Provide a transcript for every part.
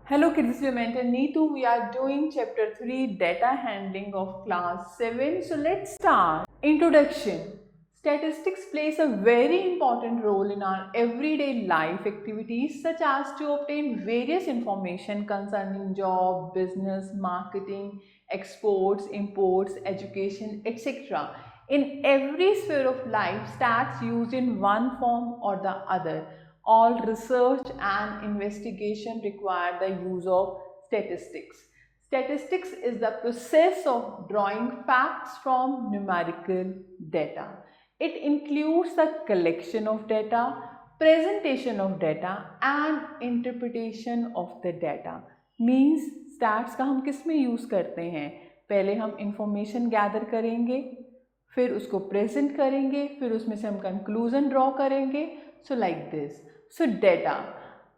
Hello kids, your mentor Neetu. We are doing chapter 3 data handling of class 7. So let's start. Introduction. Statistics plays a very important role in our everyday life activities such as to obtain various information concerning job, business, marketing, exports, imports, education, etc. In every sphere of life, stats used in one form or the other. All research and investigation require the use of statistics. Statistics is the process of drawing facts from numerical data. It includes the collection of data, presentation of data and interpretation of the data. Means stats का हम किस में use करते हैं? पहले हम information gather करेंगे, फिर उसको प्रेजेंट करेंगे, फिर उसमें से हम कंक्लूजन ड्रॉ करेंगे. So like this. So data.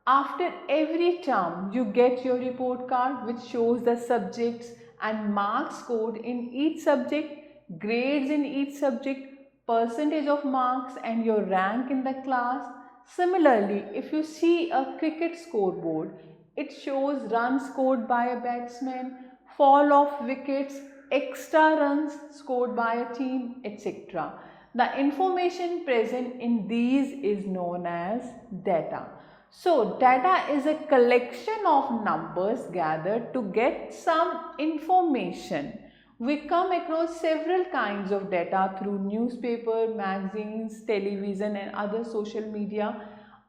After every term, you get your report card which shows the subjects and marks scored in each subject, grades in each subject, percentage of marks and your rank in the class. Similarly, if you see a cricket scoreboard, it shows runs scored by a batsman, fall of wickets, extra runs scored by a team, etc. The information present in these is known as data. So, data is a collection of numbers gathered to get some information. We come across several kinds of data through newspaper, magazines, television and other social media.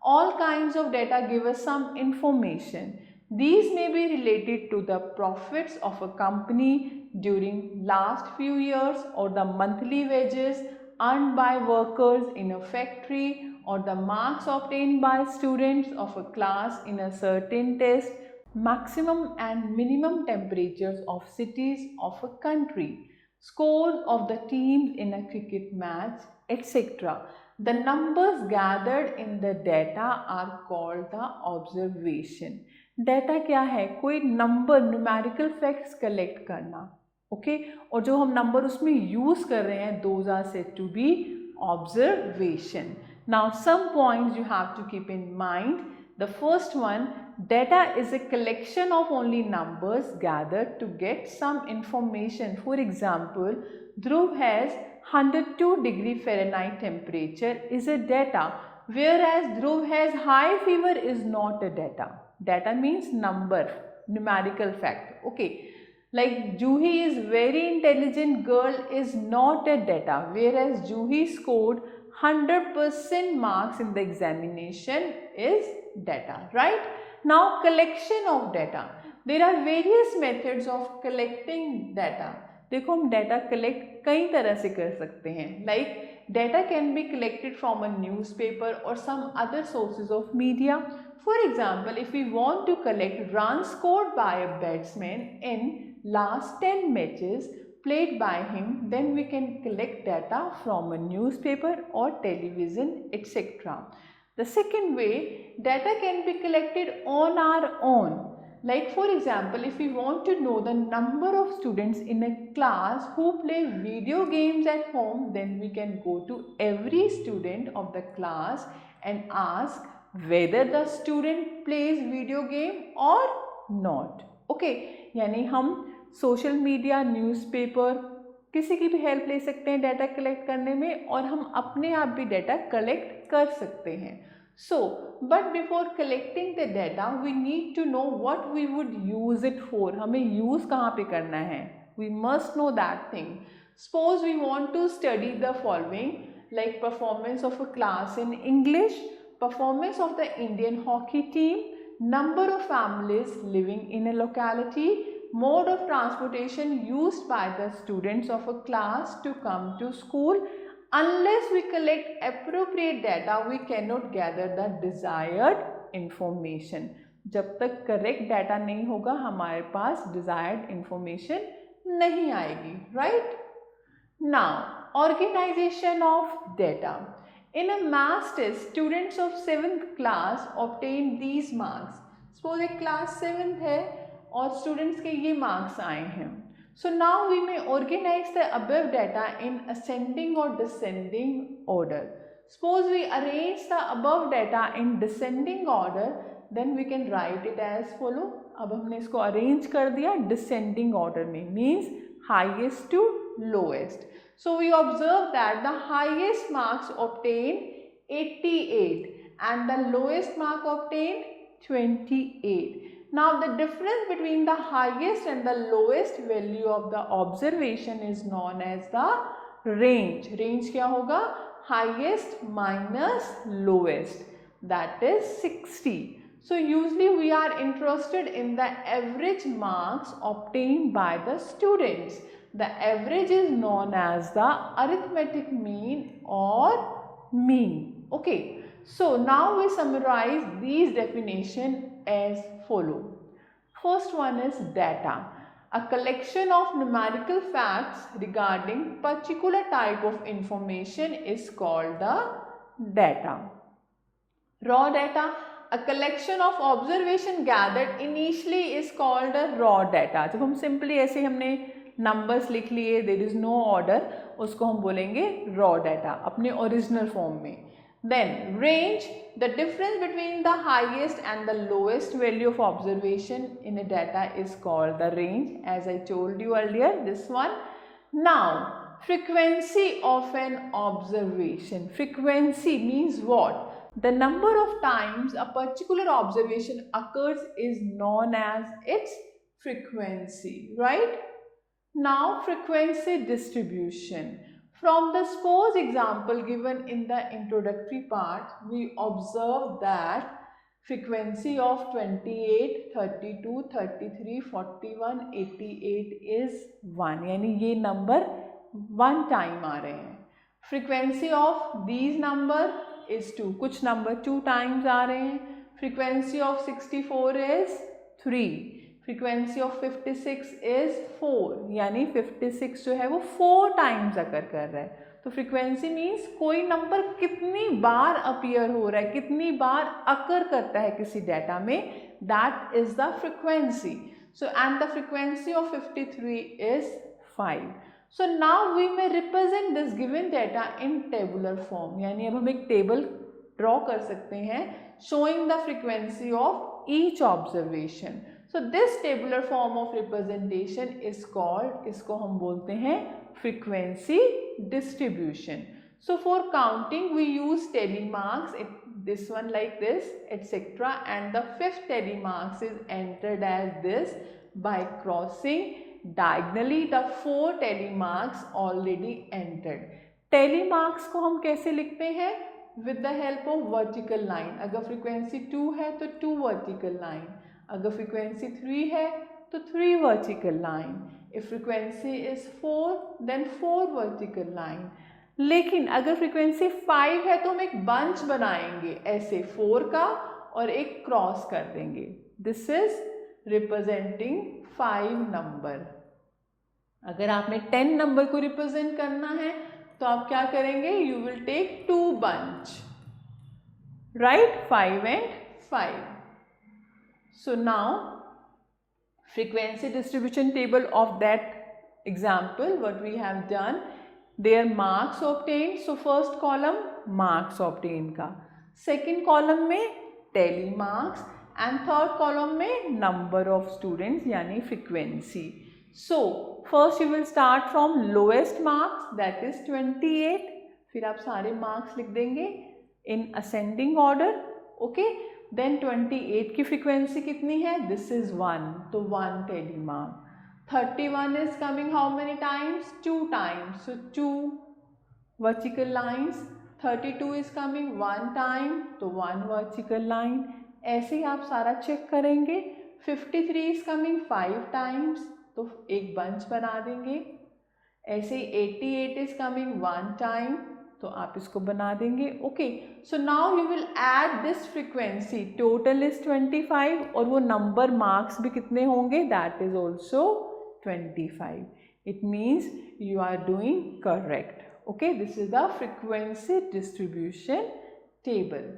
All kinds of data give us some information. These may be related to the profits of a company during last few years or the monthly wages earned by workers in a factory or the marks obtained by students of a class in a certain test, maximum and minimum temperatures of cities of a country, scores of the teams in a cricket match, etc. The numbers gathered in the data are called the observation. Data क्या है? कोई number numerical facts collect करना, okay और जो हम number उसमें use कर रहे हैं those are said to be observation. Now some points you have to keep in mind. The first one, data is a collection of only numbers gathered to get some information. For example, Dhruv has 102 Fahrenheit temperature is a data, whereas Dhruv has high fever is not a data. Data means number, numerical fact. Okay. Like Juhi is very intelligent girl is not a data, whereas Juhi scored 100% marks in the examination is data, right? Now collection of data. There are various methods of collecting data. देखो हम data collect कई तरह से कर सकते हैं. Like data can be collected from a newspaper or some other sources of media. For example, if we want to collect runs scored by a batsman in last 10 matches played by him, then we can collect data from a newspaper or television, etc. The second way, data can be collected on our own. Like for example, if we want to know the number of students in a class who play video games at home, then we can go to every student of the class and ask whether the student plays video game or not. Okay, यानी हम social media, newspaper, किसी की भी help ले सकते हैं data collect करने में और हम अपने आप भी डाटा कलेक्ट कर सकते हैं. So but before collecting the data we need to know what we would use it for. हमें यूज़ कहाँ पे करना है? We must know that thing. Suppose we want to study the following, like performance of a class in English, performance of the Indian hockey team, number of families living in a locality, mode of transportation used by the students of a class to come to school. Unless we collect appropriate data, we cannot gather the desired information. जब तक correct data नहीं होगा हमारे पास desired information नहीं आएगी, right? Now, organization of data. In a maths test, students of 7th class obtain these marks. Suppose एक class 7th है और students के ये marks आए हैं. So now we may organize the above data in ascending or descending order. Suppose we arrange the above data in descending order, then we can write it as follow. अब हमने इसको arrange कर दिया descending order में, means highest to lowest. So we observe that the highest marks obtained 88 and the lowest mark obtained 28. Now the difference between the highest and the lowest value of the observation is known as the range. Range क्या होगा? Highest minus lowest, that is 60. So usually we are interested in the average marks obtained by the students. The average is known as the arithmetic mean or mean. Okay, so now we summarize these definitions as follow. First one is data. A collection of numerical facts regarding particular type of information is called the data. Raw data. A collection of observation gathered initially is called a raw data. जब हम simply ऐसे हमने numbers लिख लिए, there is no order, उसको हम बोलेंगे raw data अपने original form में. Then range, the difference between the highest and the lowest value of observation in a data is called the range, as I told you earlier, this one. Now frequency of an observation. Frequency means what? The number of times a particular observation occurs is known as its frequency, right? Now frequency distribution. From the suppose example given in the introductory part, we observe that frequency of 28, 32, 33, 41, 88 is 1. यानी ये number one time आ रहे हैं. Frequency of these number is 2. कुछ number 2 times आ रहे हैं. Frequency of 64 is 3. Frequency of 56 is 4. यानी 56 जो है वो 4 times अकर कर रहा है. तो frequency means कोई number कितनी बार appear हो रहा है, कितनी बार अकर करता है किसी data में, that is the frequency. So and the frequency of 53 is 5. So now we may represent this given data in tabular form. यानी अब हम एक table draw कर सकते हैं showing the frequency of each observation. So this tabular form of representation is called, इसको हम बोलते हैं frequency distribution. So for counting we use tally marks, this one like this, etc. And the fifth tally marks is entered as this by crossing diagonally the 4 tally marks already entered. Tally marks को हम कैसे लिखते हैं? With the help of vertical line. अगर frequency 2 है तो 2 vertical line. अगर frequency 3 है तो 3 vertical line. If frequency is 4 then 4 vertical line. लेकिन अगर frequency 5 है तो हम एक bunch बनाएंगे ऐसे 4 का और एक क्रॉस कर देंगे. This is representing 5 number. अगर आपने 10 नंबर को रिप्रेजेंट करना है तो आप क्या करेंगे? You will take 2 bunch, right? 5 and 5. So now frequency distribution table of that example, what we have done, their marks obtained. So first column marks obtained का, second column में tally marks and third column में number of students यानी frequency. So first you will start from lowest marks, that is 28. फिर आप सारे marks लिख देंगे in ascending order. Okay. Then 28 की frequency कितनी है? This is 1. तो 1 tally mark. 31 is coming how many times? 2 times. So 2 vertical lines. 32 is coming 1 time. तो 1 vertical line. ऐसे ही आप सारा चेक करेंगे. 53 is coming 5 times. तो एक बंच बना देंगे. ऐसे 88 is coming 1 time. तो आप इसको बना देंगे. Okay. So now you will add this frequency. Total is 25 और वो नंबर मार्क्स भी कितने होंगे? That is also 25. It means you are doing correct. Okay. This is the frequency distribution table.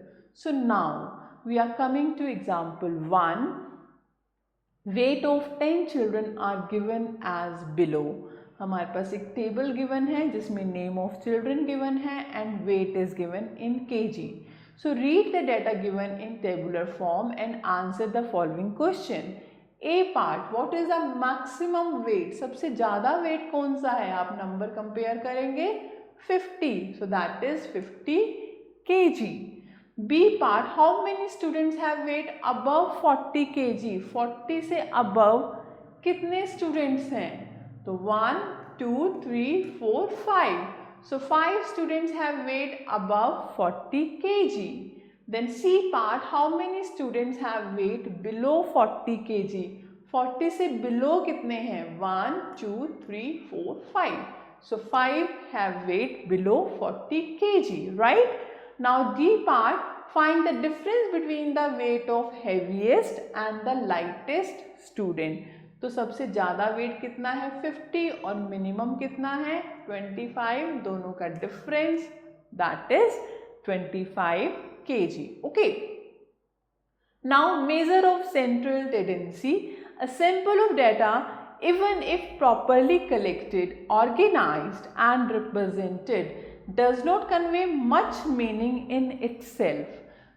So now we are coming to example 1. Weight of 10 children are given as below. हमारे पास एक table given है जिसमें name of children given है and weight is given in kg. So read the data given in tabular form and answer the following question. A part, what is the maximum weight? सबसे ज़्यादा weight कौन सा है? आप number compare करेंगे 50, so that is 50 kg. B part, how many students have weight above 40 kg? 40 से above कितने students हैं? तो 1, 2, 3, 4, 5. So 5 students have weight above 40 kg. Then C part, how many students have weight below 40 kg? 40 से below कितने हैं? 1, 2, 3, 4, 5. So 5 have weight below 40 kg, right? Now D part, find the difference between the weight of heaviest and the lightest student. तो सबसे ज़्यादा wait कितना है? 50 और minimum कितना है? 25. दोनों का difference that is 25 kg. Okay. Now measure of central tendency. A sample of data, even if properly collected, organized and represented, does not convey much meaning in itself.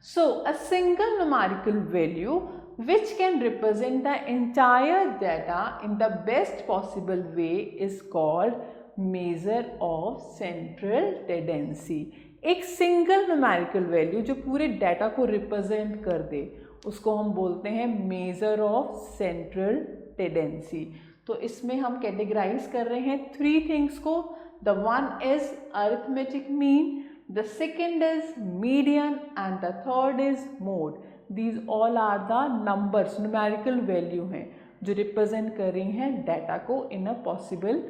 So a single numerical value which can represent the entire data in the best possible way is called measure of central tendency. एक single numerical value जो पूरे data को represent कर दे उसको हम बोलते हैं measure of central tendency. तो इसमें हम कैटेगराइज कर रहे हैं 3 थिंग्स को. The one is arithmetic mean, the second is median and the third is mode. These all are the numbers, numerical value हैं जो रिप्रेजेंट कर रही हैं डाटा को in a possible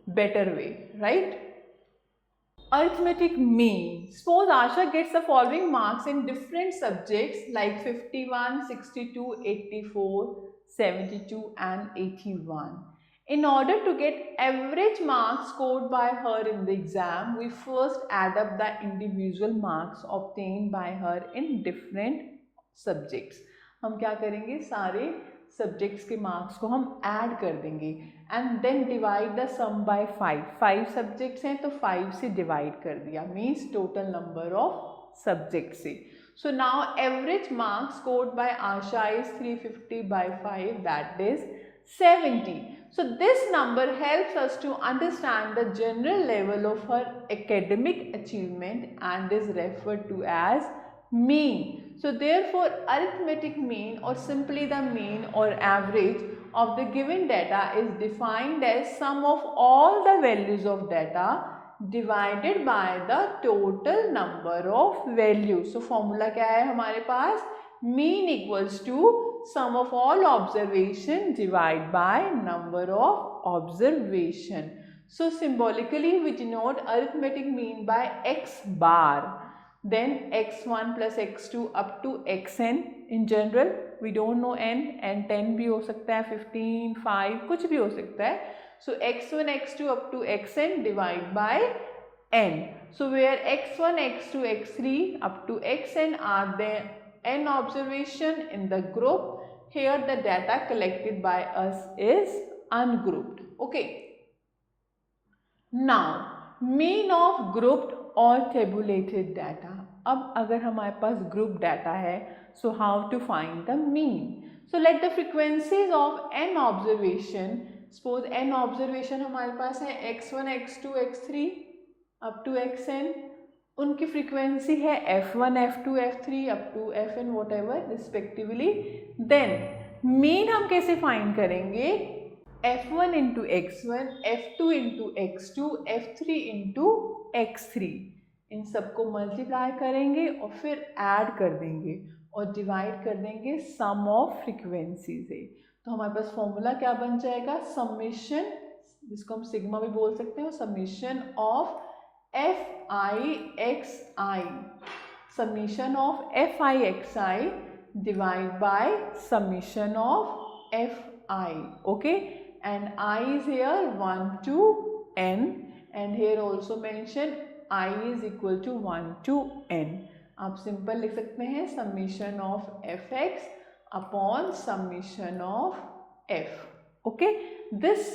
better way, right? Arithmetic mean. Suppose Asha gets the following marks in different subjects like 51, 62, 84, 72 and 81. In order to get average marks scored by her in the exam, we first add up the individual marks obtained by her in different subjects. हम क्या करेंगे? सारे subjects के marks को हम add कर देंगे and then divide the sum by 5. 5 subjects हैं तो 5 से डिवाइड कर दिया, means total number of subject से. So now average marks scored by Asha is 350 by 5, that is 70. So this number helps us to understand the general level of her academic achievement and is referred to as mean. So therefore arithmetic mean or simply the mean or average of the given data is defined as sum of all the values of data divided by the total number of values. So formula क्या है हमारे पास? Mean equals to sum of all observation divided by number of observation. So symbolically we denote arithmetic mean by x bar. Then x1 plus x2 up to xn. In general we don't know n, and 10 भी हो सकता है, 15, 5 कुछ भी हो सकता है. So x1 x2 up to xn divide by n. So where x1 x2 x3 up to xn are the n observation in the group, here the data collected by us is ungrouped. Okay. Now mean of grouped और tabulated data. अब अगर हमारे पास group data है, so how to find the mean? So let the frequencies of n observation, suppose n observation हमारे पास है x1, x2, x3 up to xn. उनकी frequency है f1, f2, f3 up to fn whatever respectively. Then mean हम कैसे find करेंगे? f1 into x1, f2 into x2, f3 into x3. इन सबको multiply करेंगे और फिर ऐड कर देंगे और डिवाइड कर देंगे सम ऑफ फ्रीक्वेंसी से. तो हमारे पास फॉर्मूला क्या बन जाएगा? समेशन, जिसको हम सिग्मा भी बोल सकते हैं, summation of F I x I, summation of F I x I divide by summation of F I. Okay, and I is here 1 to n, and here also mention I is equal to 1 to n. आप simple लिख सकते हैं summation of fx upon summation of f. Okay, this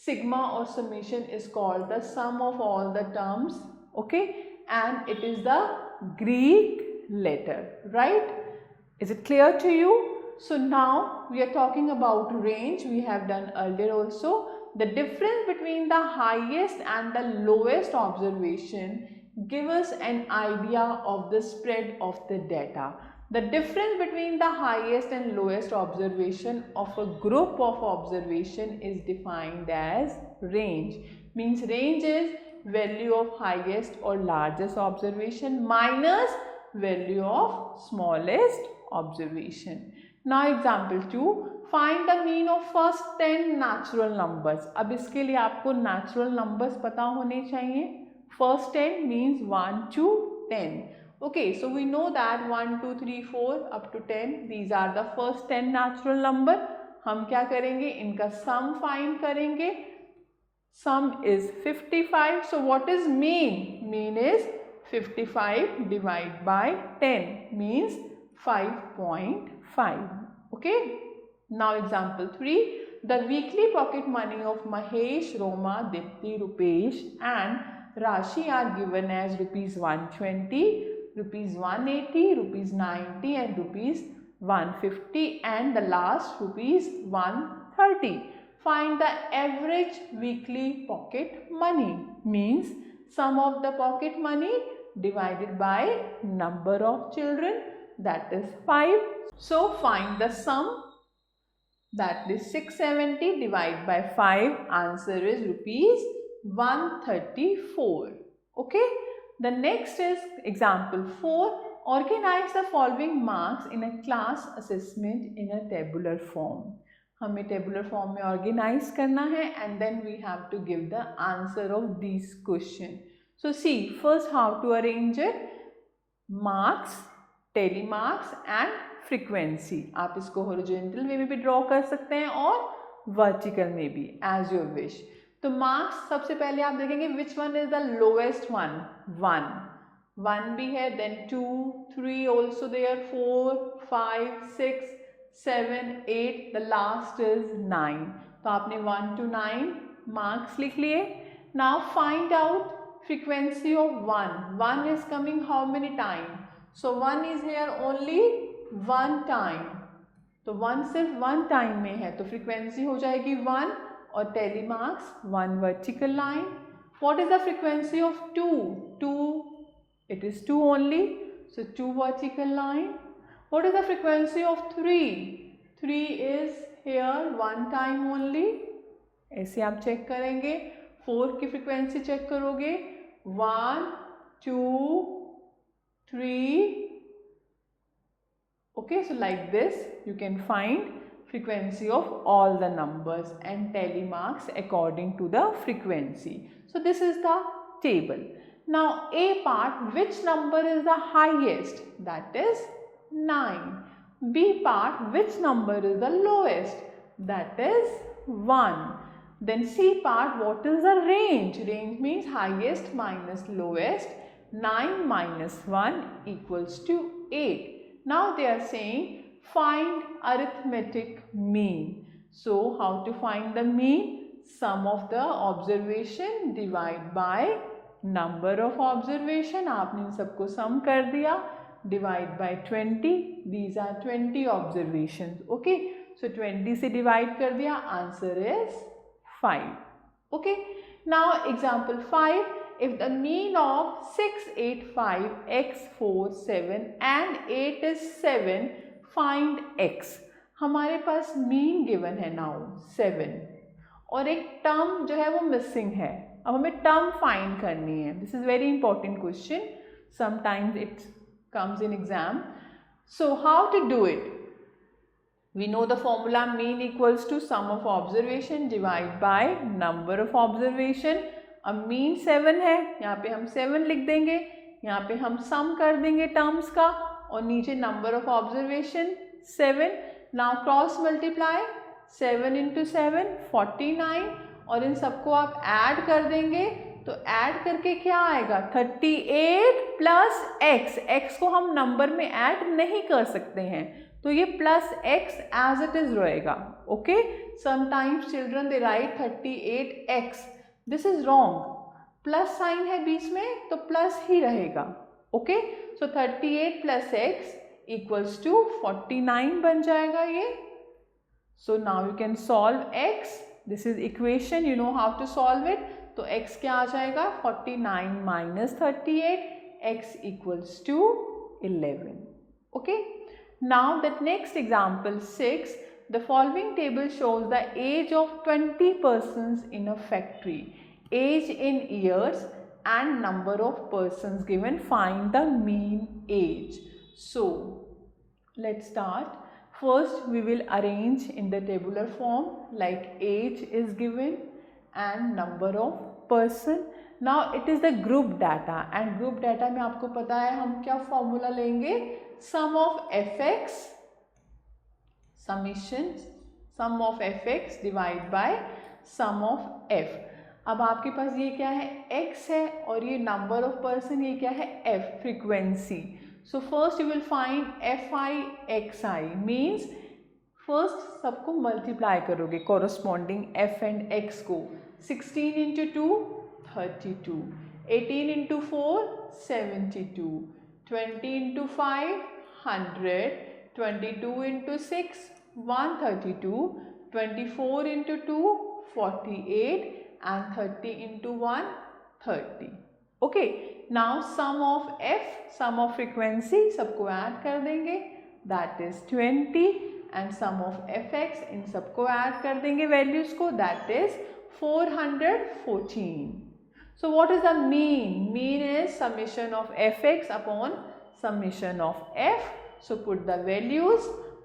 sigma or summation is called the sum of all the terms. Okay, and it is the Greek letter, right? Is it clear to you? So now we are talking about range. We have done earlier also. The difference between the highest and the lowest observation give us an idea of the spread of the data. The difference between the highest and lowest observation of a group of observation is defined as range. Means range is value of highest or largest observation minus value of smallest observation. Now example 2, find the mean of first 10 natural numbers. अब इसके लिए आपको natural numbers पता होने चाहिए. First 10 means 1 to 10. Okay, so we know that 1, 2, 3, 4 up to 10. These are the first 10 natural number. हम क्या करेंगे? इनका sum find करेंगे. Sum is 55. So what is mean? Mean is 55 divided by 10 means 5.5. Okay. Now example 3. The weekly pocket money of Mahesh, Roma, Dipti, Rupesh and Rashi are given as rupees 120, rupees 180, rupees 90 and rupees 150 and the last rupees 130. Find the average weekly pocket money. Means sum of the pocket money divided by number of children, that is 5. So find the sum, that is 670 divided by 5. Answer is rupees 134. Okay. The next is example 4. Organize the following marks in a class assessment in a tabular form. हमें tabular form में organise करना है and then we have to give the answer of this question. So see first how to arrange it. Marks, tally marks and frequency. आप इसको horizontal वे में भी draw कर सकते हैं और वर्टिकल में भी, एज योर विश. तो मार्क्स सबसे पहले आप देखेंगे which one is the lowest one. 1 भी है, then 2, 3 also there, 4, 5, 6, 7, 8, the last is 9. तो आपने 1 to 9 marks लिख लिए. Now find out frequency of 1. 1 is coming how many times? So 1 is here only one time. तो 1 सिर्फ 1 टाइम में है तो frequency हो जाएगी 1 और tally marks 1 vertical line. What is the frequency of 2? 2, it is 2 only. So 2 vertical line. What is the frequency of 3? 3 is here one time only. ऐसे आप चेक करेंगे. 4 की फ्रीक्वेंसी चेक करोगे. 1, 2, 3. Okay, so like this you can find frequency of all the numbers and tally marks according to the frequency. So this is the table. Now A part, which number is the highest? That is 9. B part, which number is the lowest? That is 1. Then C part, what is the range? Range means highest minus lowest. 9 minus 1 equals to 8. Now they are saying find arithmetic mean. So how to find the mean? Sum of the observation divide by number of observation. आपने इन सबको sum कर दिया. Divide by 20. These are 20 observations. Okay. So 20 से divide कर दिया. Answer is 5. Okay. Now example 5. If the mean of 6, 8, 5, x, 4, 7 and 8 is 7, find x. हमारे पास mean given है now 7 और एक term जो है वो missing है. अब हमें term find करनी है. This is very important question. Sometimes it comes in exam. So how to do it? We know the formula mean equals to sum of observation divided by number of observation. अब mean 7 है, यहाँ पे हम 7 लिख देंगे, यहाँ पे हम sum कर देंगे terms का और नीचे number of observation 7. Now cross multiply 7 into 7 49 और इन सबको आप add कर देंगे तो ऐड करके क्या आएगा 38 प्लस x. x को हम नंबर में ऐड नहीं कर सकते हैं तो ये plus x as it is रहेगा. Okay. Sometimes children they write 38x. This is wrong. Plus sign है बीच में तो प्लस ही रहेगा. Okay, so 38 plus x equals to 49 बन जाएगा ये. So now you can solve x. This is equation, you know how to solve it. तो x क्या आ जाएगा, 49 minus 38, x equals to 11. Okay, now that next example 6. The following table shows the age of 20 persons in a factory. Age in years and number of persons given. Find the mean age. So, let's start. First, we will arrange in the tabular form like age is given and number of person. Now, it is the group data and group data में आपको पता है हम क्या formula लेंगे, sum of fx summation sum of fx divide by sum of f. अब आपके पास ये क्या है, x है और ये number of person, ये क्या है f, frequency. So first you will find fi xi means first सबको multiply करोगे corresponding f and x को. 16 into 2 32, 18 into 4 72, 20 into 5 100, 22 into 6 132, 24 into 2 48 and 30 into 1 30. Okay, now sum of f, sum of frequency सबको add कर देंगे, that is 20 and sum of fx इन सबको add कर देंगे values को, that is 414. So what is the mean? Mean is summation of fx upon summation of f. So put the values.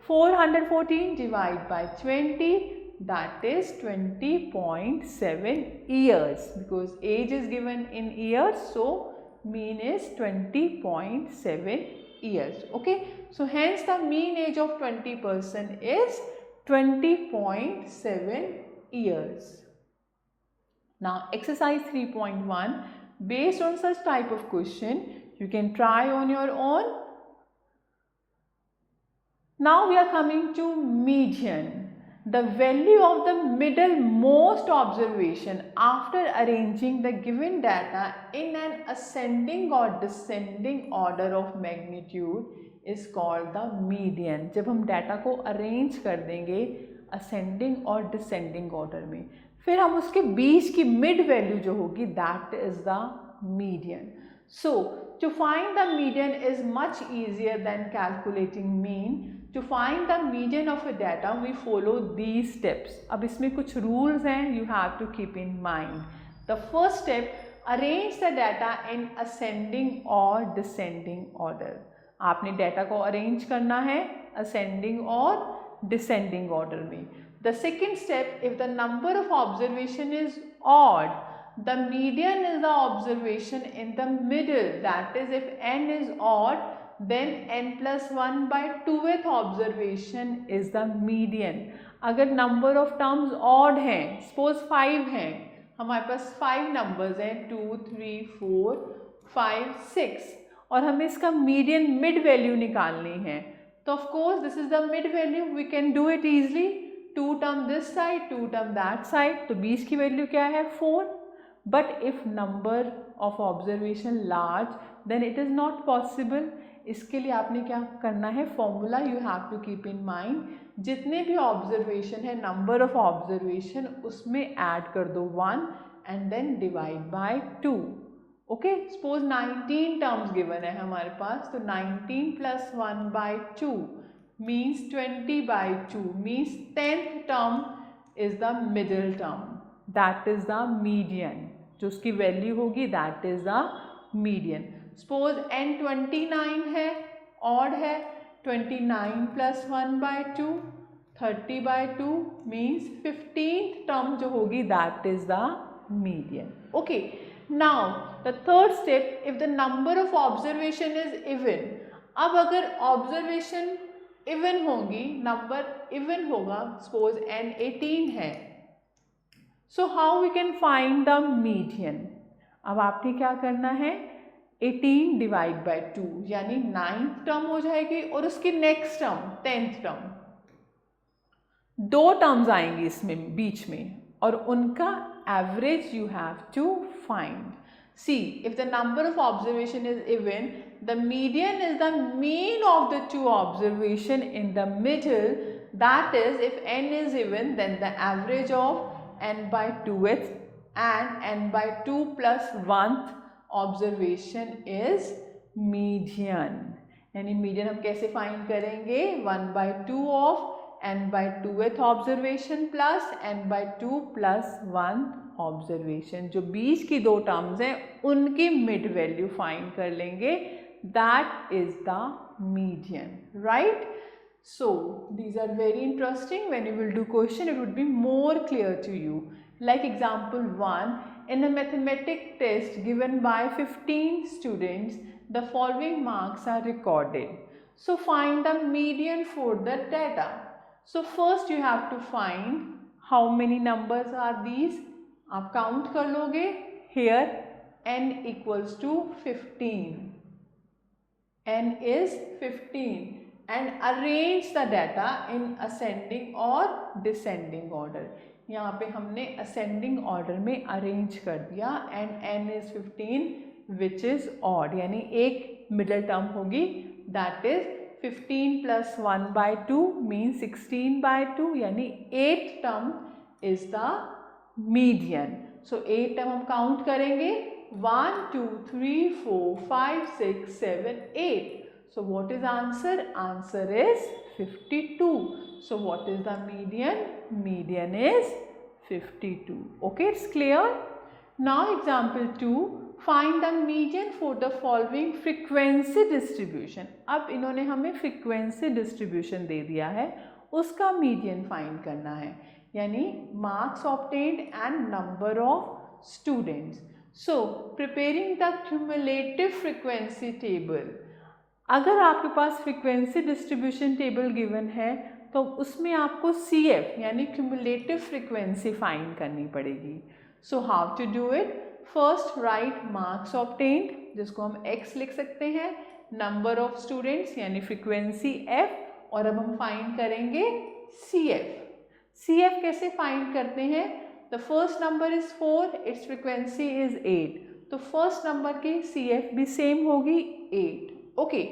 414 divided by 20, that is 20.7 years, because age is given in years, so mean is 20.7 years. Okay, so hence the mean age of 20% is 20.7 years. Now exercise 3.1, based on such type of question you can try on your own. Now we are coming to median, the value of the middlemost observation after arranging the given data in an ascending or descending order of magnitude is called the median. जब हम data को arrange कर देंगे ascending और descending order में, फिर हम उसके बीच की मिड वैल्यू जो होगी that is the median. So to find the median is much easier than calculating mean. To find the median of a data we follow these steps. अब इसमें कुछ rules हैं, you have to keep in mind. The first step, arrange the data in ascending or descending order. आपने data को arrange करना है ascending और descending order में. The second step, if the number of observation is odd, the median is the observation in the middle. That is, if n is odd, then n plus 1 by 2th observation is the median. अगर number of terms odd हैं, suppose 5 हैं, हमारे पास 5 numbers हैं, 2, 3, 4, 5, 6 और हमें इसका median mid value निकालनी है, तो of course this is the mid value, we can do it easily. 2 term this side, 2 term that side, तो बीच की वैल्यू क्या है 4. But if number of observation large, then it is not possible. इसके लिए आपने क्या करना है, formula you have to keep in mind, जितने भी ऑब्जर्वेशन है नंबर ऑफ ऑब्जर्वेशन उसमें ऐड कर दो 1 and then divide by 2. Okay, suppose 19 terms given है हमारे पास, तो 19 plus 1 by 2 means 20 by 2 means 10th term is the middle term, that is the median. जो उसकी वैल्यू होगी that is the median. Suppose n 29 है, ऑड है, 29 plus 1 by 2 30 by 2 means 15th term जो होगी that is the median. Okay, now the third step, if the number of observation is even. अब अगर observation even होगी, number even होगा, suppose n 18 है, so how we can find the median. अब आपने क्या करना है, 18 डिवाइड बाय 2 यानी 9th टर्म हो जाएगी और उसकी next term 10th term, 2 terms आएंगी इसमें बीच में और उनका average you have to find. See, if the number of observation is even The median is the mean of the two observation in the middle. That is, if n is even, then the average of n by 2th and n by 2 plus 1th observation is median. यानी median हम कैसे find करेंगे? 1 by 2 of n by 2th observation plus n by 2 plus 1 observation. जो बीच की दो terms हैं उनकी mid value find कर लेंगे. That is the median, right? So these are very interesting. When you will do question, it would be more clear to you. Like example 1, in a mathematics test given by 15 students, the following marks are recorded. So find the median for the data. So first you have to find how many numbers are these. आप count कर लोगे. Here n equals to 15. n is 15. And arrange the data in ascending or descending order. यहाँ पे हमने ascending order में arrange कर दिया. and n is 15 which is odd, यानी एक middle term होगी. that is 15 plus 1 by 2 means 16 by 2, यानी 8th term is the median. So 8 term हम count करेंगे. 1 2 3 4 5 6 7 8. So what is answer? Answer is 52. So what is the median? Median is 52. Okay, it's clear? Now example 2, find the median for the following frequency distribution. अब इन्होंने हमें frequency distribution दे दिया है, उसका median find करना है, यानी marks obtained and number of students. So preparing the cumulative frequency table. अगर आपके पास फ्रीक्वेंसी डिस्ट्रीब्यूशन टेबल गिवन है तो उसमें आपको CF यानी क्यूमुलेटिव फ्रीक्वेंसी फाइंड करनी पड़ेगी. So how to do it? First write marks obtained, जिसको हम x लिख सकते हैं, नंबर ऑफ स्टूडेंट्स यानी फ्रीक्वेंसी f, और अब हम फाइंड करेंगे CF. CF कैसे फाइंड करते हैं? The first number is 4, it's frequency is 8, तो फर्स्ट नंबर की CF भी सेम होगी 8. Okay,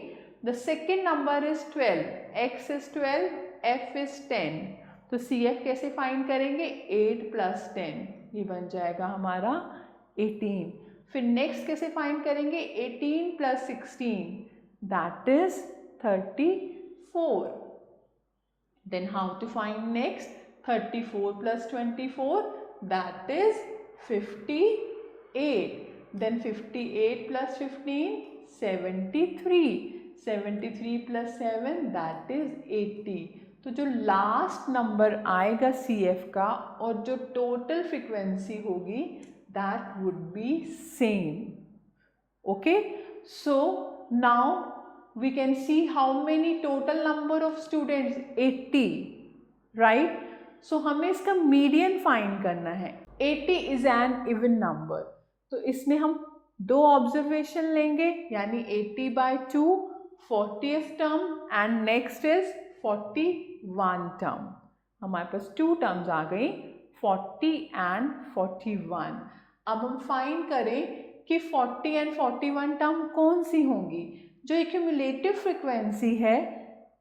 the second number is 12, x is 12, f is 10. तो CF कैसे फाइंड करेंगे? 8 plus 10, ये बन जाएगा हमारा 18. फिर नेक्स्ट कैसे फाइंड करेंगे? 18 plus 16, that is 34. Then how to find next? 34 plus 24, that is 58. Then 58 plus 15, 73. 73 plus 7, that is 80. तो जो लास्ट नंबर आएगा CF का और जो टोटल फ्रीक्वेंसी होगी that would be same. Okay, so now we can see how many total number of students? 80, right? So हमें इसका median find करना है. 80 is an even number, तो इसमें हम दो ऑब्जर्वेशन लेंगे, यानी 80 by 2 40th term and next is 41 term. हमारे पास 2 टर्म्स आ गई, 40 एंड 41. अब हम फाइंड करें कि 40 एंड 41 टर्म कौन सी होंगी. जो एक्यूमुलेटिव फ्रीक्वेंसी है,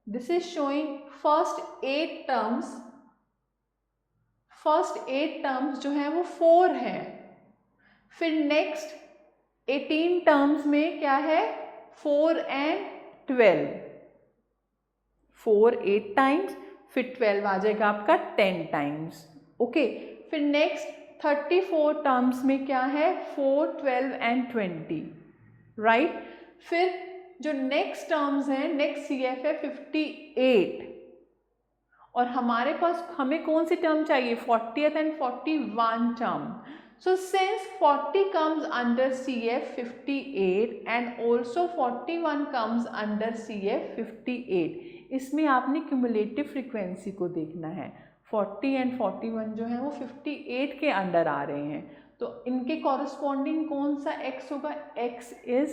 this is showing first 8 terms जो है वो 4 है. फिर नेक्स्ट 18 टर्म्स में क्या है? 4 एंड 12. 4 8 टाइम्स, फिर 12 आ जाएगा आपका 10 टाइम्स. ओके, फिर नेक्स्ट 34 टर्म्स में क्या है? 4 12 एंड 20, राइट? फिर जो नेक्स्ट टर्म्स हैं, नेक्स्ट CF है 58. और हमारे पास हमें कौन सी टर्म चाहिए? 40th and 41 term. So since 40 comes under CF 58 and also 41 comes under CF 58, इसमें आपने क्यूमुलेटिव फ्रीक्वेंसी को देखना है. 40 एंड 41 जो है वो 58 के अंडर आ रहे हैं, तो इनके कॉरस्पॉन्डिंग कौन सा x होगा? x इज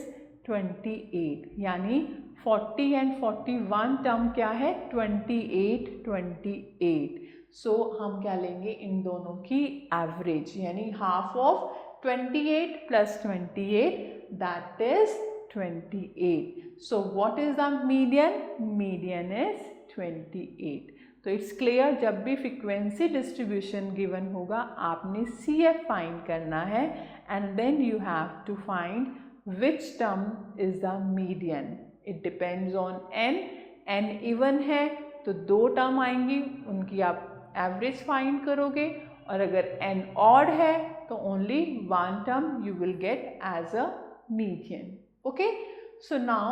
28, यानी 40 एंड 41 टर्म क्या है? 28. सो हम क्या लेंगे? इन दोनों की एवरेज, यानी half of 28 plus 28, that is 28. So what is the median? Median is 28. तो इट्स क्लियर, जब भी फ्रीक्वेंसी डिस्ट्रीब्यूशन गिवन होगा आपने CF फाइंड करना है and then you have to find which term is the median. It depends on n even है तो 2 term आएंगी, उनकी आप एवरेज फाइंड करोगे, और अगर n ऑड है तो only 1 term you will get as a median. Okay, so now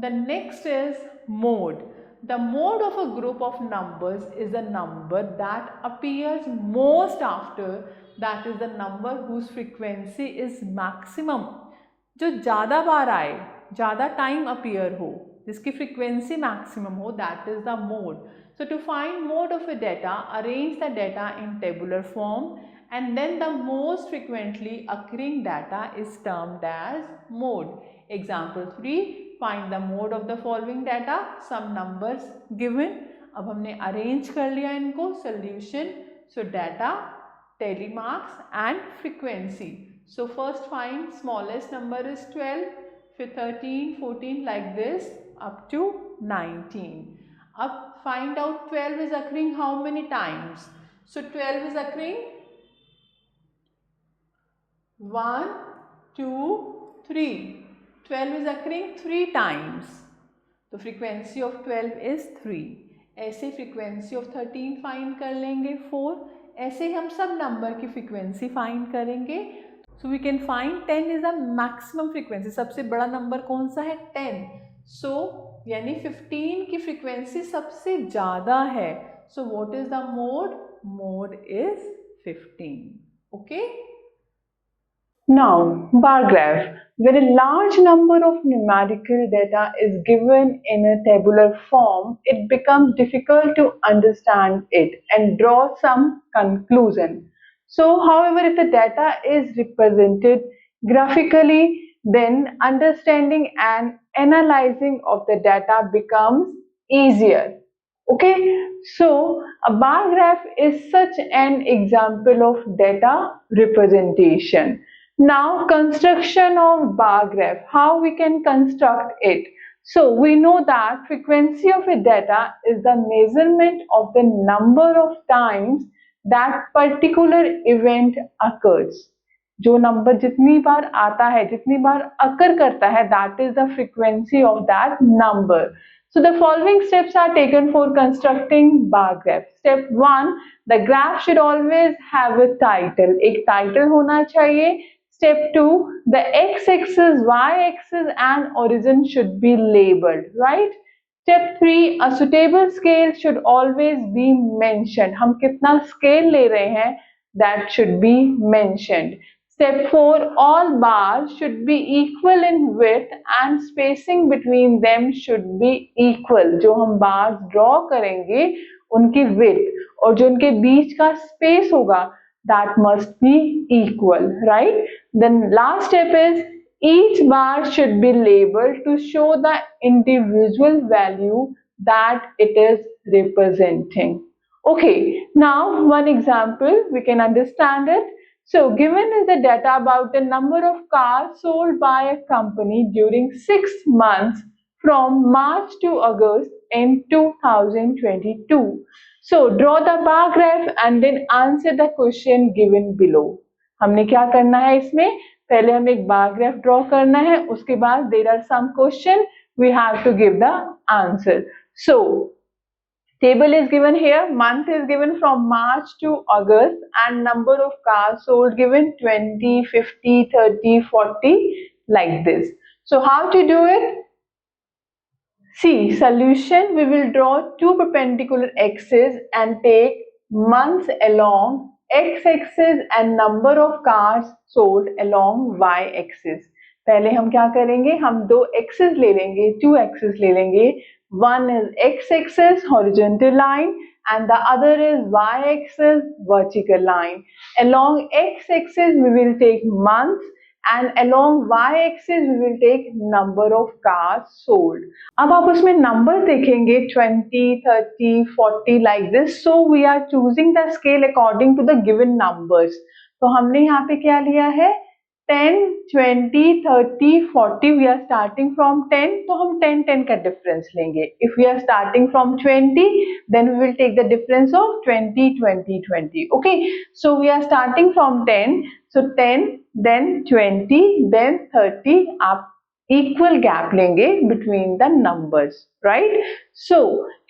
the next is mode. The mode of a group of numbers is the number that appears most after, that is the number whose frequency is maximum. जो ज़्यादा बार आए, ज़्यादा time appear हो, जिसकी frequency maximum हो, that is the mode. So to find mode of a data, arrange the data in tabular form and then the most frequently occurring data is termed as mode. Example 3, find the mode of the following data, some numbers given. अब हमने arrange कर लिया इनको, solution, so data, tally marks and frequency. So first find smallest number is 12, फिर 13, 14 like this up to 19. अब find out 12 is occurring how many times. So 12 is occurring 1, 2, 3. 12 is occurring 3 times. तो frequency of 12 is 3. ऐसे frequency of 13 find कर लेंगे 4. ऐसे हम सब number की frequency find करेंगे. So we can find 10 is the maximum frequency. सबसे बड़ा number कौन सा है? 10. So यानी 15 की frequency सबसे ज़्यादा है. So what is the mode? Mode is 15. Okay. Now, bar graph. When a large number of numerical data is given in a tabular form, it becomes difficult to understand it and draw some conclusion. So, however, if the data is represented graphically, then understanding and analyzing of the data becomes easier. Okay, so a bar graph is such an example of data representation. Now, construction of bar graph, how we can construct it. So, we know that frequency of a data is the measurement of the number of times that particular event occurs. जो number जितनी बार आता है, जितनी बार occur करता है, that is the frequency of that number. So the following steps are taken for constructing bar graph. Step 1, the graph should always have a title. एक title होना चाहिए. Step 2, the x-axis, y-axis and origin should be labeled, right? Step 3, a suitable scale should always be mentioned. हम कितना scale ले रहे हैं, that should be mentioned. Step 4, all bars should be equal in width and spacing between them should be equal. जो हम bars draw करेंगे, उनकी width और जो उनके बीच का space होगा, that must be equal, right? Then last step is each bar should be labeled to show the individual value that it is representing. Okay, now one example we can understand it. So given is the data about the number of cars sold by a company during 6 months from March to August in 2022. So draw the bar graph and then answer the question given below. हमने क्या करना है इसमें? पहले हमें एक bar graph draw करना है, उसके बाद there are some question we have to give the answer. So table is given here, month is given from March to August and number of cars sold given 20, 50, 30, 40 like this. So how to do it? See, solution, we will draw two perpendicular axes and take months along x-axis and number of cars sold along y-axis. पहले हम क्या करेंगे? हम दो axes ले लेंगे, two axes ले लेंगे. One is x-axis, horizontal line, and the other is y-axis, vertical line. Along x-axis, we will take months. And along y-axis we will take number of cars sold. अब आप उसमें number देखेंगे 20, 30, 40 like this. So we are choosing the scale according to the given numbers. तो हमने यहाँ पे क्या लिया है? 10, 20, 30, 40 वी आर स्टार्टिंग फ्रॉम 10, तो हम 10 10 का डिफरेंस लेंगे. If we are starting from 20, then we will take the difference of 20 20 20. Okay, so we are starting from 10, so 10 then 20 then 30. आप equal gap लेंगे between the numbers, right? So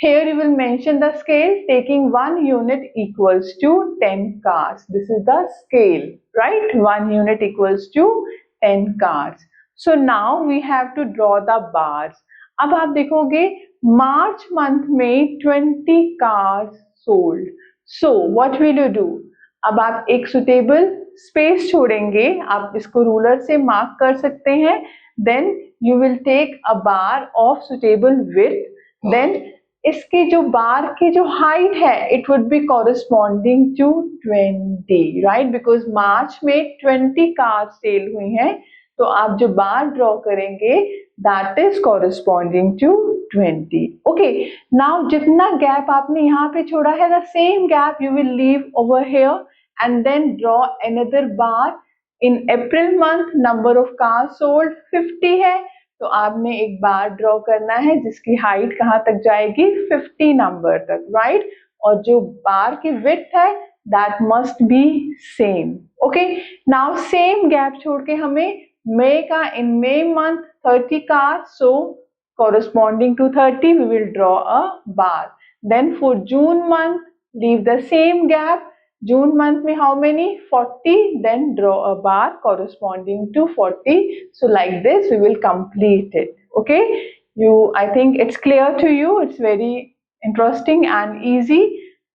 here you will mention the scale, taking 1 unit equals to 10 cars. This is the scale, right? 1 unit equals to 10 cars. So now we have to draw the bars. अब आप देखोगे March month में 20 cars sold. So what will you do? अब आप एक suitable space छोड़ेंगे, आप इसको रूलर से मार्क कर सकते हैं. Then you will take a bar of suitable width. Then इसके जो बार की जो हाइट है, it would be corresponding to 20, right? Because मार्च में 20 cars सेल हुई हैं, तो आप जो बार ड्रॉ करेंगे that is corresponding to 20. Okay, now जितना गैप आपने यहाँ पे छोड़ा है, the same gap you will leave over here and then draw another bar. In April month number of cars sold 50 है, तो आपने एक बार ड्रॉ करना है जिसकी हाइट कहाँ तक जाएगी, 50 नंबर तक, राइट? और जो बार की विड्थ है that must be same. Okay, now same gap छोड़ के हमें मई का, in May month 30 cars, so corresponding to 30 we will draw a bar. Then for June month leave the same gap. June month में how many? 40. Then draw a bar corresponding to 40. So like this we will complete it. Okay, I think it's clear to you. It's very interesting and easy.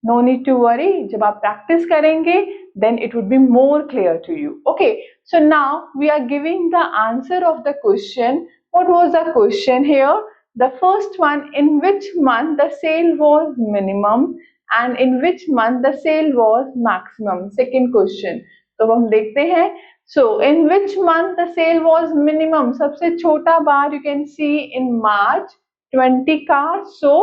No need to worry. जब आप practice करेंगे then it would be more clear to you. Okay, so now we are giving the answer of the question. What was the question here? The first one, in which month the sale was minimum and in which month the sale was maximum. Second question. तो हम देखते हैं. So in which month the sale was minimum? सबसे छोटा बार you can see in March, 20 cars. So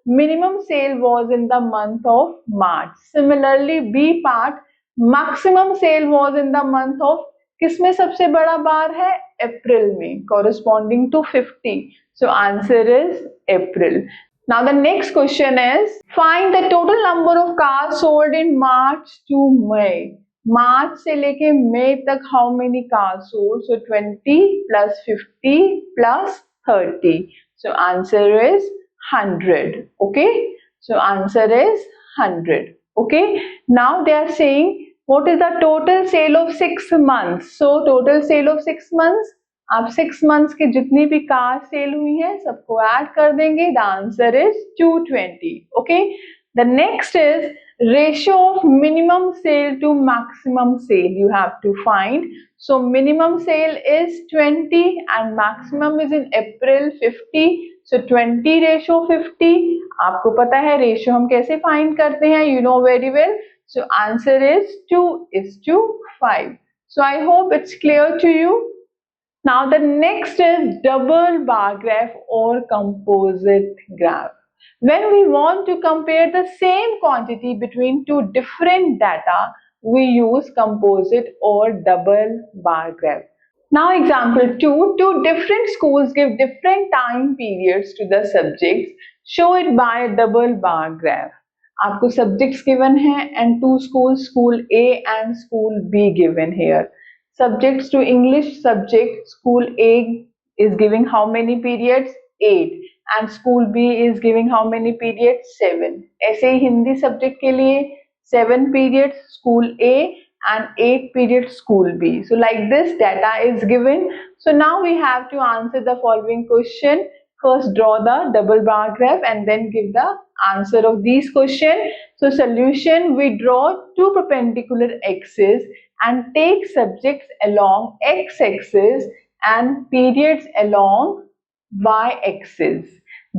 minimum sale was in the month of March. Similarly B part, maximum sale was in the month of, किसमें सबसे बड़ा बार है, अप्रैल में, corresponding to 50. So answer is April. Now the next question is, find the total number of cars sold in March to May. March से लेके May तक how many cars sold? So 20 plus 50 plus 30. So answer is 100. Okay. So answer is 100. Okay. Now they are saying, what is the total sale of 6 months? So total sale of 6 months, आप 6 months के जितनी भी car cell हुई हैं सबको add कर देंगे. The answer is 220. Okay, the next is ratio of minimum sale to maximum sale you have to find. So minimum sale is 20 and maximum is in April 50. So 20 ratio 50. आपको पता है ratio हम कैसे find करते हैं, you know very well. So answer is 2:5. So I hope it's clear to you. Now the next is double bar graph or composite graph. When we want to compare the same quantity between two different data, we use composite or double bar graph. Now example 2, two different schools give different time periods to the subjects. Show it by a double bar graph. आपको subjects given हैं and two schools, school A and school B given here. Subjects to English subject, school A is giving how many periods? 8 and school B is giving how many periods? 7. ऐसे ही Hindi subject के लिए 7 periods school A and 8 periods school B. So like this data is given. So now we have to answer the following question. First draw the double bar graph and then give the answer of these questions. So solution, we draw two perpendicular axes and take subjects along x-axis and periods along y-axis.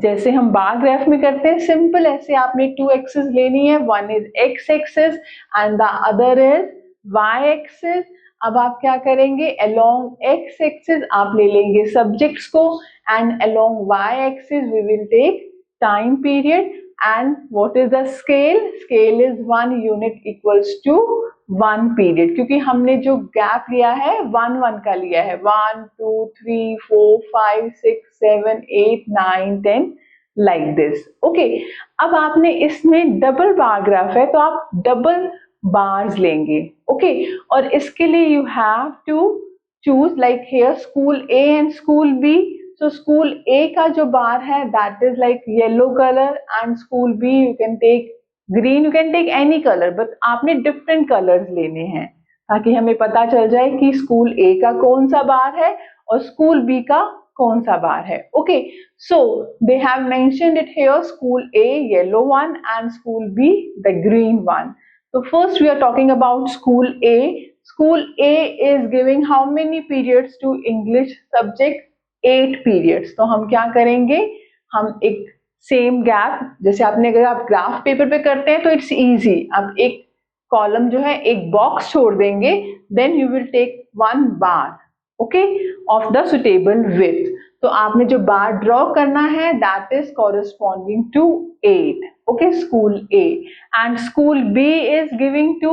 जैसे हम bar graph में करते हैं simple, ऐसे आपने 2 axis लेनी है. One is x-axis and the other is y-axis. अब आप क्या करेंगे, along x-axis आप ले लेंगे सब्जेक्ट्स को and along y-axis we will take time period. And what is the scale? Scale is 1 unit equals to 1 period, क्योंकि हमने जो गैप लिया है 1 का लिया है, 1 2 3 4 5 6 7 8 9 10 लाइक दिस। ओके, अब आपने इसमें डबल बार ग्राफ है तो आप डबल बार्स लेंगे। ओके, और इसके लिए you have to choose like here school A and school B. So school A का जो बार है that is like yellow colour and school B you can take green, you can take any colour, but आपने different colours लेने हैं ताकि हमें पता चल जाए कि स्कूल ए का कौन सा बार है और स्कूल बी का कौन सा बार है। Okay, so they have mentioned it here, school A yellow one and school be the green one. So first we are talking about school A. School A is giving how many periods to English subject? 8 periods. तो हम क्या करेंगे, हम एक same gap, जैसे आपने अगर आप ग्राफ पेपर पे करते हैं तो इट्स इजी, आप एक कॉलम जो है एक बॉक्स छोड़ देंगे, then you will take 1 bar, okay, of the suitable width. तो आपने जो बार ड्रॉ करना है that is corresponding to 8, okay, school A. And school B is giving to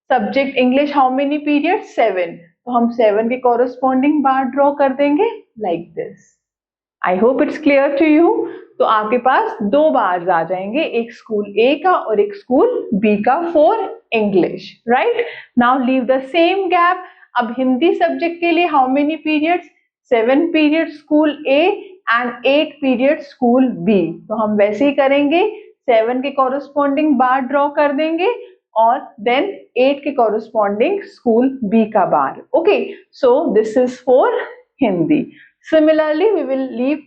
subject English how many period? 7। तो हम 7 के कॉरेस्पॉन्डिंग बार draw कर देंगे like this. I hope it's clear to you. तो आपके पास 2 बार्स आ जाएंगे, एक स्कूल ए का और एक स्कूल बी का for English, right. Now leave the same gap. अब हिंदी सब्जेक्ट के लिए how many periods? 7 period school A and 8 period school B. तो हम वैसे ही करेंगे, 7 के कॉरेस्पॉन्डिंग बार ड्रॉ कर देंगे और देन 8 के कॉरेस्पॉन्डिंग स्कूल बी का bar. Okay, so this is for Hindi. Similarly we will leave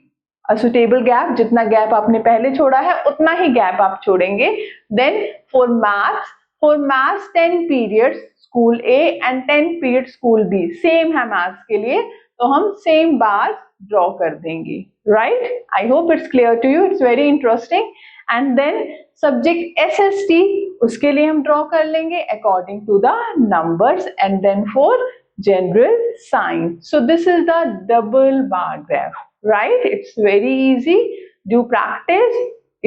a suitable gap, जितना गैप आपने पहले छोड़ा है उतना ही गैप आप छोड़ेंगे। Then for maths 10 periods school A and 10 period school B, same है मैथ्स के लिए, तो हम सेम बार ड्रॉ कर देंगे, right. I hope it's clear to you, it's very interesting. And then subject SST, उसके लिए हम ड्रॉ कर लेंगे according to the numbers. And then for general science, so this is the double bar graph, right? It's very easy. Do practice,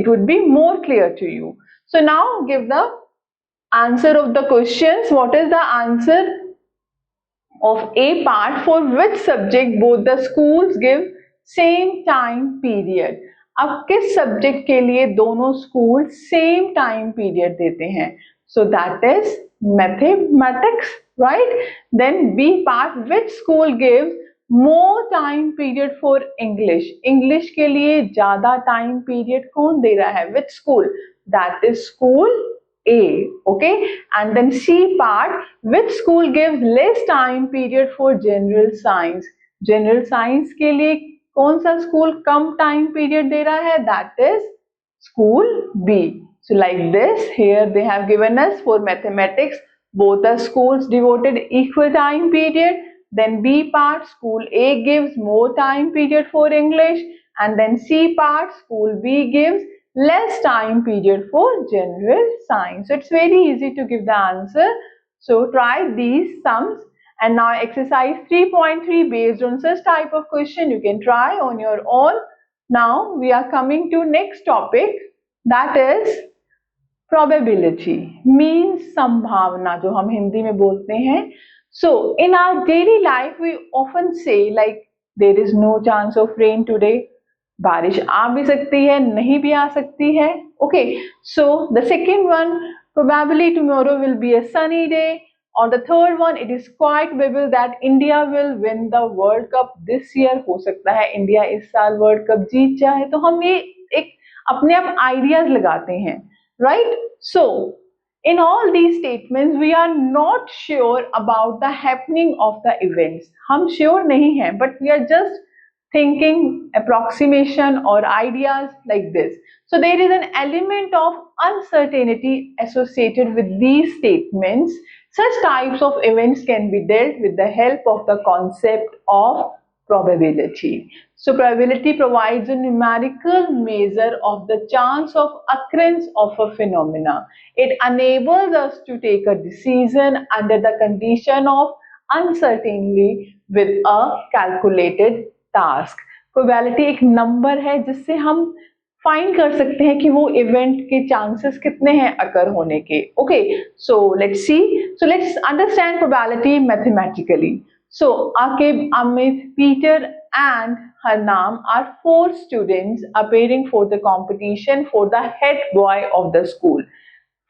it would be more clear to you. So now give the answer of the questions. What is the answer of A part? For which subject both the schools give same time period? अब किस subject के लिए दोनों school same time period देते हैं? So that is mathematics, right? Then B part, which school gives more time period for English? English के लिए ज्यादा टाइम पीरियड कौन दे रहा है? Which school? That is school A, okay? And then C part, which school gives less time period for general science? General science के लिए कौन सा स्कूल कम टाइम पीरियड दे रहा है? That is school B. So like this, here they have given us for mathematics, both the schools devoted equal time period. Then B part, school A gives more time period for English, and then C part, school B gives less time period for general science. So it's very easy to give the answer. So try these sums. And now exercise 3.3, based on such type of question you can try on your own. Now we are coming to next topic, that is probability, means संभावना, जो हम हिंदी में बोलते हैं। So in our daily life we often say like there is no chance of rain today, बारिश आ भी सकती है नहीं भी आ सकती है। Okay, so the second one, probably tomorrow will be a sunny day, और the third one, it is quite probable that India will win the World Cup this year, हो सकता है इंडिया इस साल वर्ल्ड कप जीत जाए। तो हम ये एक अपने आप आइडियाज लगाते हैं, right? So in all these statements we are not sure about the happening of the events. हम sure नहीं हैं, but we are just thinking approximation or ideas like this. So there is an element of uncertainty associated with these statements. Such types of events can be dealt with the help of the concept of probability. So probability provides a numerical measure of the chance of occurrence of a phenomena. It enables us to take a decision under the condition of uncertainty with a calculated task. Probability एक number है जिससे हम find कर सकते हैं कि वो event के चांसेस कितने हैं अकर होने के। Okay, so let's see. So let's understand probability mathematically. So Akib, Amit, Peter and Harnam are 4 students appearing for the competition for the head boy of the school.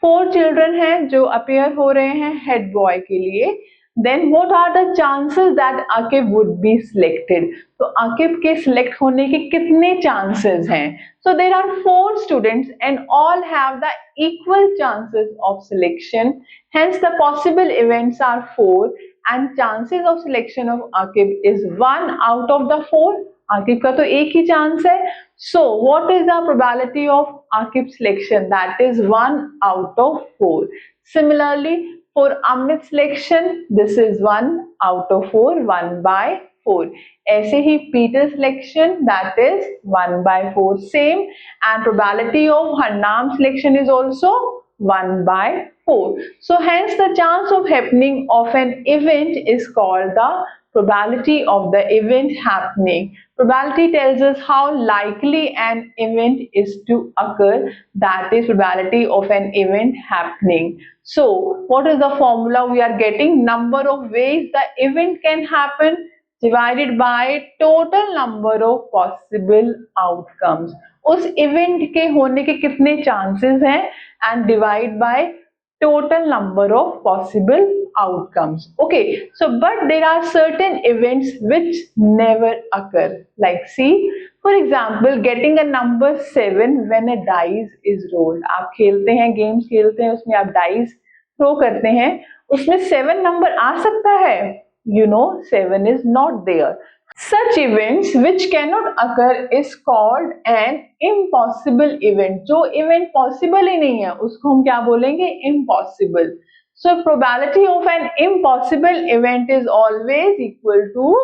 4 children हैं जो appear हो रहे हैं head boy के लिए. Then what are the chances that Akib would be selected? तो Akib के select होने के कितने chances हैं? So there are 4 students and all have the equal chances of selection. Hence the possible events are 4 and chances of selection of Akib is 1 out of the 4. Akib का तो एक ही chance है. So what is the probability of Akib selection? That is 1 out of 4. Similarly, for Amit selection, this is 1 out of 4, 1 by 4. ऐसे ही Peter selection, that is 1 by 4, same. And probability of Harnam selection is also 1 by 4. So hence the chance of happening of an event is called the probability of the event happening. Probability tells us how likely an event is to occur, that is probability of an event happening. So what is the formula we are getting? Number of ways the event can happen divided by total number of possible outcomes. उस event के होने के कितने chances हैं and divide by total number of possible outcomes. Okay, so but there are certain events which never occur. Like see, for example, getting a number 7 when a dice is rolled. आप खेलते हैं, games खेलते हैं, उसमें आप dice throw करते हैं, उसमें 7 number आ सकता है. You know, 7 is not there. Such events which cannot occur is called an impossible event. जो event possible ही नहीं है उसको हम क्या बोलेंगे? Impossible. So probability of an impossible event is always equal to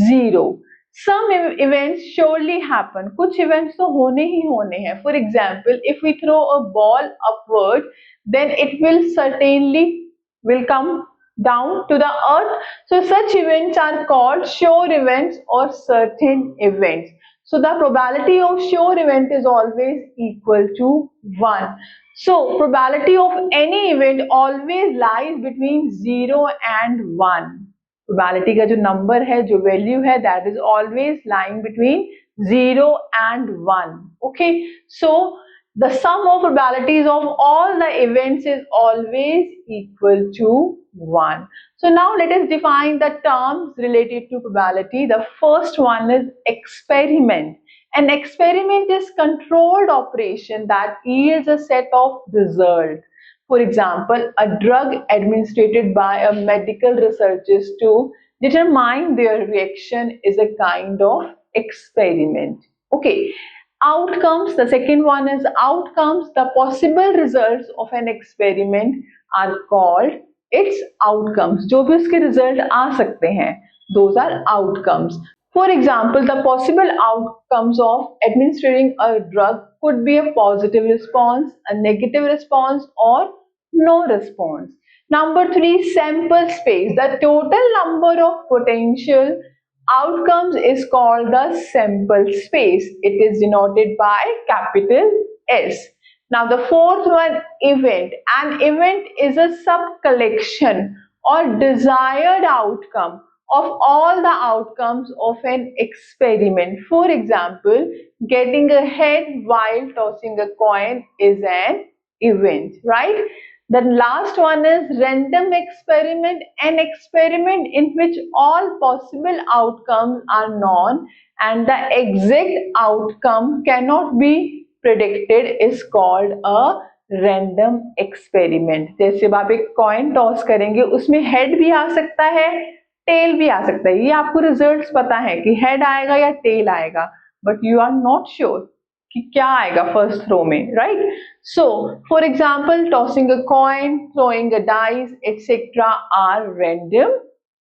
0. Some events surely happen. कुछ events तो होने ही होने हैं. For example, if we throw a ball upward, then it will certainly come down to the earth. So such events are called sure events or certain events. So the probability of sure event is always equal to 1. So probability of any event always lies between 0 and 1. Probability का जो number है, जो value है, that is always lying between 0 and 1. Okay, so the sum of probabilities of all the events is always equal to 1. So now let us define the terms related to probability. The first one is experiment. An experiment is controlled operation that yields a set of results. For example, a drug administered by a medical researchers to determine their reaction is a kind of experiment. Okay. Outcomes, the second one is outcomes. The possible results of an experiment are called its outcomes. जो भी उसके result आ सकते हैं, those are outcomes. For example, the possible outcomes of administering a drug could be a positive response, a negative response, or no response. Number 3, sample space. The total number of potential outcomes is called the sample space. It is denoted by capital S. Now the fourth one, event. An event is a sub-collection or desired outcome of all the outcomes of an experiment. For example, getting a head while tossing a coin is an event, right? The last one is random experiment, an experiment in which all possible outcomes are known and the exact outcome cannot be predicted is called a random experiment. जैसे आप एक coin toss करेंगे, उसमें head भी आ सकता है, tail भी आ सकता है. ये आपको results पता है कि head आएगा या tail आएगा, but you are not sure कि क्या आएगा first throw में, right? So, for example, tossing a coin, throwing a dice, etc. are random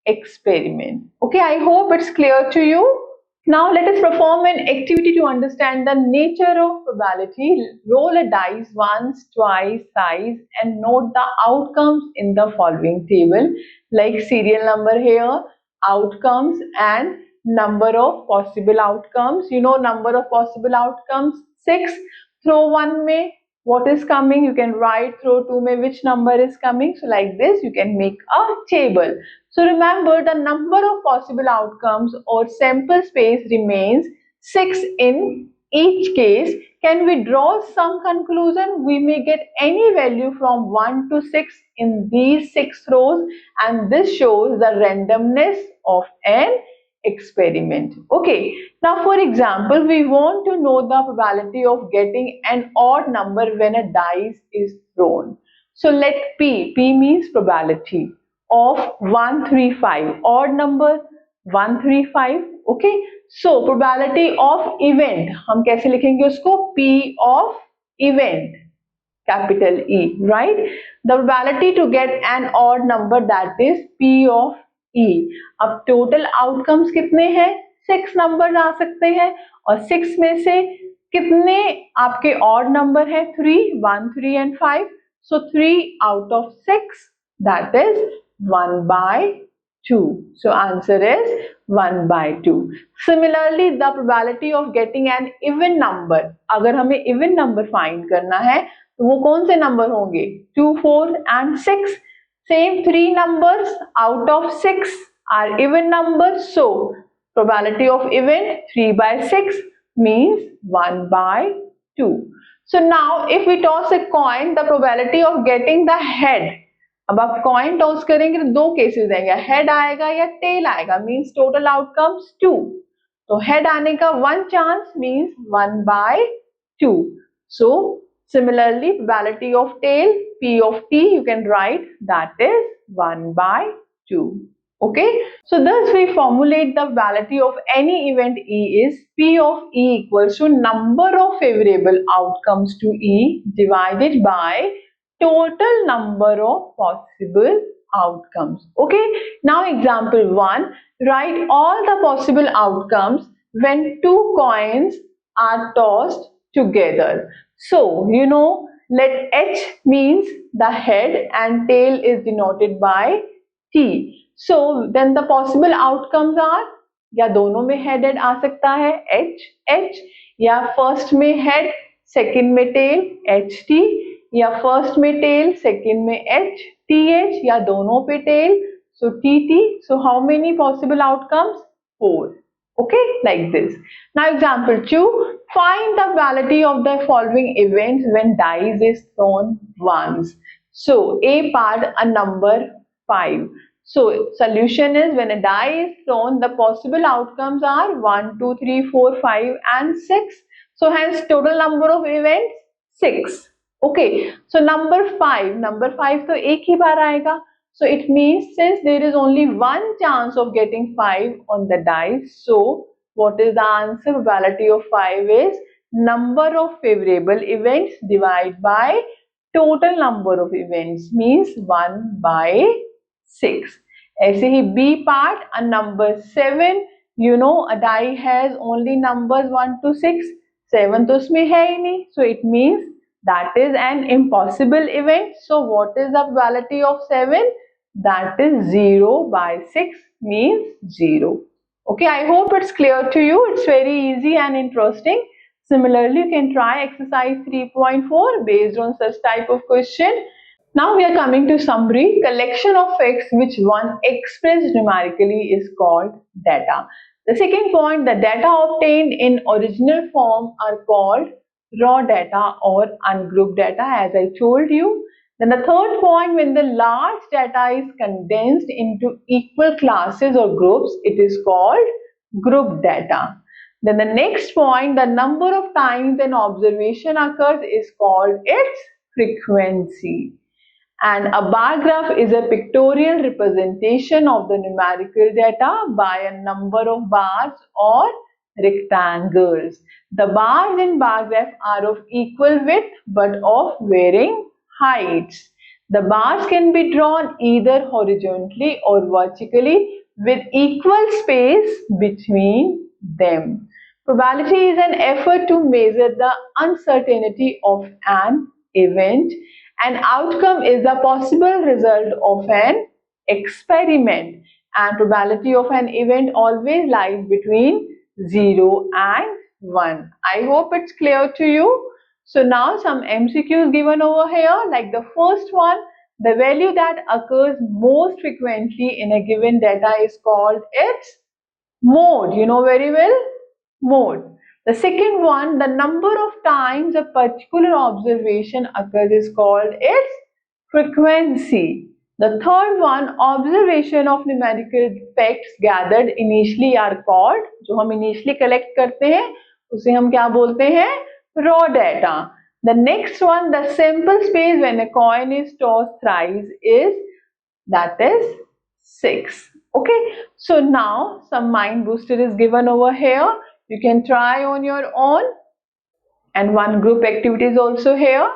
experiment. Okay, I hope it's clear to you. Now let us perform an activity to understand the nature of probability. Roll a dice once, twice, thrice and note the outcomes in the following table, like serial number here, outcomes and number of possible outcomes. You know number of possible outcomes 6. Throw 1 में what is coming, you can write through 2 में which number is coming. So like this you can make a table. So remember, the number of possible outcomes or sample space remains 6 in each case. Can we draw some conclusion? We may get any value from 1 to 6 in these 6 rows, and this shows the randomness of an experiment. Okay, now for example, we want to know the probability of getting an odd number when a dice is thrown. So let P means probability of 135, odd number 135. Okay, so probability of event हम कैसे लिखेंगे उसको? P of event, capital E, right? The probability to get an odd number, that is P of E. अब total outcomes कितने हैं? 6 numbers आ सकते हैं, और 6 में से कितने आपके odd number है? 3, 1, 3 and 5. So 3 out of 6, that is 1 by 2. So answer is 1 by 2. Similarly, the probability of getting an even number, अगर हमें even number find करना है तो वो कौन से नंबर होंगे? 2, 4 and 6. Same 3 numbers out of 6 are even numbers. So probability of event 3 by 6 means 1 by 2. So now if we toss a coin, the probability of getting the head, अब आप coin toss करेंगे तो दो cases आएंगे, head आएगा या tell आएगा, means total outcomes 2. तो हेड आने का 1 chance means 1 by 2. So similarly, probability of tail, P of T, you can write that is 1 by 2. Okay, so thus we formulate the probability of any event E is P of E equals to number of favorable outcomes to E divided by total number of possible outcomes. Okay, now example 1, write all the possible outcomes when 2 coins are tossed together. So you know, let H means the head and tail is denoted by T. So then the possible outcomes are, या दोनों में head आ सकता है H, या first में head, second में tail HT, या first में tail, second में TH, या दोनों पे tail, so TT. So how many possible outcomes? 4. Okay, like this. Now example 2, find the probability of the following events when dice is thrown once. So A part, a number 5. So solution is, when a die is thrown, the possible outcomes are 1, 2, 3, 4, 5 and 6. So hence total number of events 6. Okay, so number 5 तो एक ही बार आएगा. So it means since there is only one chance of getting 5 on the dice, so what is the answer? Probability of 5 is number of favorable events divided by total number of events, means 1 by 6. ऐसे ही B part, a number 7, you know a die has only numbers 1 to 6, 7 तो उसमें है ही नहीं, so it means that is an impossible event. So what is the probability of 7? That is 0 by 6, means 0. Okay, I hope it's clear to you. It's very easy and interesting. Similarly, you can try exercise 3.4 based on such type of question. Now we are coming to summary. Collection of facts which one expressed numerically is called data. The second point, the data obtained in original form are called raw data or ungrouped data, as I told you. Then the third point, when the large data is condensed into equal classes or groups, it is called group data. Then the next point, the number of times an observation occurs is called its frequency. And a bar graph is a pictorial representation of the numerical data by a number of bars or rectangles. The bars in bar graph are of equal width but of varying heights. The bars can be drawn either horizontally or vertically with equal space between them. Probability is an effort to measure the uncertainty of an event. An outcome is the possible result of an experiment, and probability of an event always lies between 0 and 1. I hope it's clear to you. So now some MCQs given over here, like the first one, the value that occurs most frequently in a given data is called its mode. You know very well, mode. The second one, the number of times a particular observation occurs is called its frequency. The third one, observation of numerical facts gathered initially are called, जो हम initially collect करते हैं उसे हम क्या बोलते हैं, raw data. The next one, the sample space when a coin is tossed thrice is, that is 6. Okay, so now some mind booster is given over here. You can try on your own, and one group activity is also here.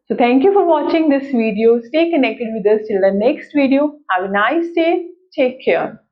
So thank you for watching this video. Stay connected with us till the next video. Have a nice day. Take care.